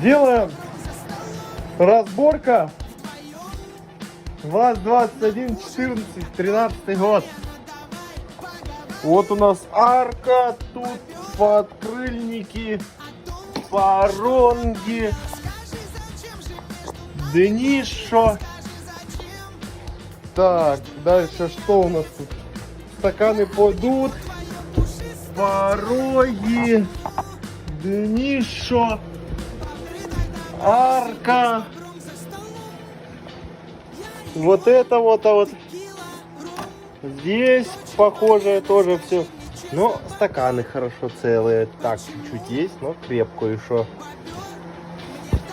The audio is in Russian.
Делаем разборка ВАЗ-21, 13 год. Вот у нас арка, тут подкрыльники, паронги, днищо. Так, дальше что у нас тут? Стаканы пойдут, пороги, днищо, арка. Вот это вот, а вот здесь похожее тоже все. Но стаканы хорошо целые. Так, чуть-чуть есть, но крепко еще.